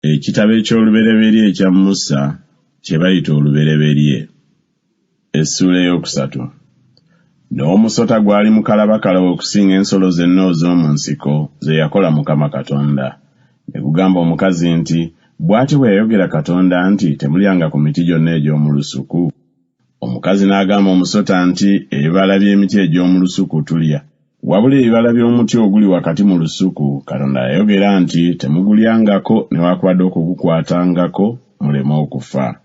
Ekitabo eky'olubereberye ekya Musa kye bayita olubereberye. Essula ey'okusatu. N'omusota gwali mukalabakala okusinga ensolo zonna ez'omu nsiko ze yakola Mukama Katonda. Ne gugamba omukazi nti, bw'ati bwe yayogera Katonda nti, temulyanga ku miti gyonna egy'omu lusuku. Omukazi n'agamba omusota nti, ebibala by'emiti egy'omu lusuku tulya. Wabula ebibala by'omuti oguli wakati mu lusuku, Katonda yayogera nti, temugulyangako newaakubadde okugukwatangako muleme okufa.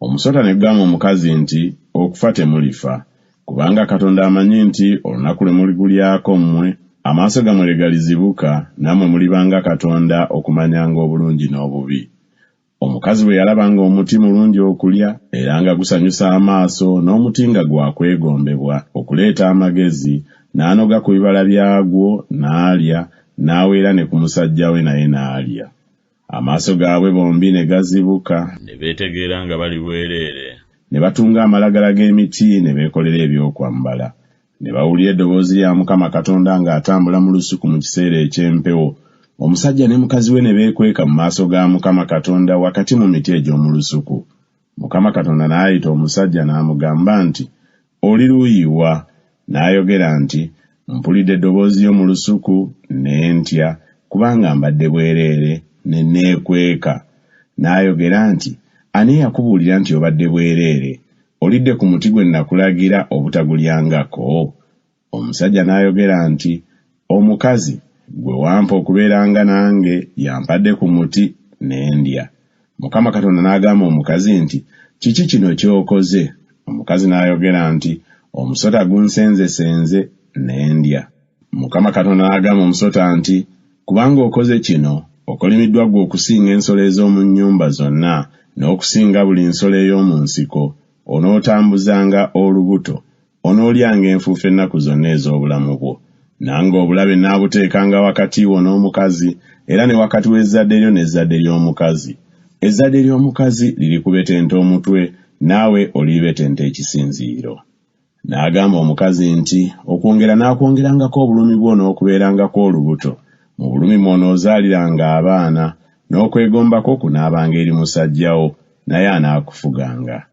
Omusota ne gugamba omukazi nti, okufa temulifa. Kubanga Katonda amanyi nti olunaku lwe muligulyako mmwe, amaaso gammwe lwe galizibuka, nammwe mulibanga Katonda okumanyanga obulungi n'obubi. Omukazi bwe yalabanga omuti mulungi okulya era nga gusanyusa amaaso n'omuti nga gwakwegombebwa okuleeta amagezi, n'anoga ku bibala byagwo n'alya, n'aweera ne ku musajja we naye n'alya. Amaaso gaabwe bombi ne gazibuka ne beetegeera nga bali bwereere. Ne batunga amalagala g'emiti ne beekolera ebyokwambala. Ne bawulira eddoboozi lya Mukama Katonda ng'atambula mu lusuku mu kiseera eky'empewo. Omusajja ne mukazi we ne beekweka mu maaso ga Mukama Katonda wakati mu miti egy'omu lusuku. Mukama Katonda n'ayita omusajja n'amugamba nti, oli luuyi wa? N'ayogera nti, mpulidde eddoboozi ly'omu lusuku ne ntya, kubanga mbadde bwereere ne neekweka. N'ayogera nti, ani yakubuulira nti obadde bwereere? Olidde ku muti gwe nakulagira obutagulyangako? Omusajja n'ayogera nti, omukazi gwe wampa okubeeranga nange yampadde ku muti ne ndya. Mukama Katonda n'agamba omukazi nti, kiki kino ky'okoze? Omukazi n'ayogera nti, omusota gunsenzesenze ne ndya. Mukama Katonda n'agamba omusota nti, kubanga okoze kino, okolimiddwa ggwe okusinga ensolo ez'omu nnyumba zonna, n'okusinga buli nsolo ey'omu nsiko. Onootambuzanga olubuto, onoolyanga enfuufu ennaku zonna ez'obulamu bwo. Nange obulabe naabuteekanga wakati wo n'omukazi, era ne wakati w'ezzadde lyo n'ezzadde ly'omukazi. Ezzadde ly'omukazi lirikubetenta omutwe, naawe olibetenta ekisinziiro. N'agamba omukazi nti, okwongera naakwongerangako obulumi bwo n'okubeerangako olubuto. Mu bulumi mw'onoozaaliranga abaana, n'okwegombako kunaabanga eri musajjawo, naye anaakufuganga.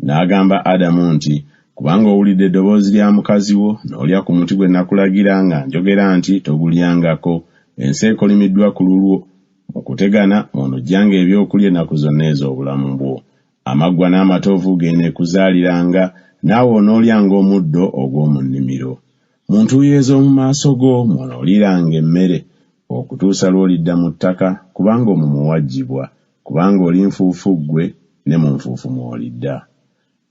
N'agamba Adamu nti, kubanga owulidde eddoboozi lya mukazi wo n'olya ku muti gwe nakulagira nga njogera nti togulyangako, ensi ekolimiddwa ku lulwo. Mu kutegana mw'onoggyanga ebyokulya ennaku zonna ez'obulamu bwo. Amaggwa n'amatovu geeneekuzaaliranga, naawe onoolyanga omuddo ogw'omu nnimiro. Mu ntuuyo ez'omu maaso go mw'onooliranga emmere, okutuusa lw'olidda mu ttaka, kubanga omwo muwaggyibwa, kubanga oli nfuufu ggwe ne mu nfuufu mw'olidda.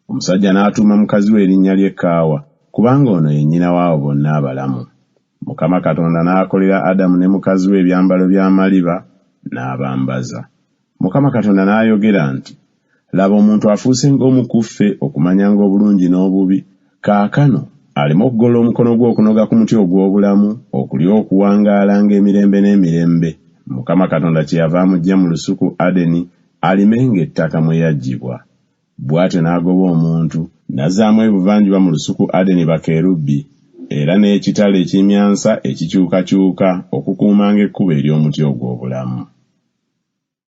Omusajja n'atuuma mukazi we erinnya lye Kaawa, kubanga ono ye nnyina waabo bonna abalamu. Mukama Katonda n'akolera Adamu ne mukazi we ebyambalo by'amaliba n'abambaza. Mukama Katonda n'ayogera nti, laba omuntu afuuse ng'omukuffe okumanyanga obulungi n'obubi. Kaakano aleme okugola omukono gwe okunoga ku muti ogw'obulamu, okulya okuwangaalanga emirembe n'emirembe. Mukama Katonda kyeyava amuggya mu lusuku Adeni alimenga ettaka mwe yaggyibwa. Bw'atyo n'agoba omuntu, n'azzaamu ebuvanjuba mu lusuku Adeni bakerubbi, era n'ekitala ekimyansa ekikyukakyuka okukuumanga ekkubo ery'omuti ogw'obulamu.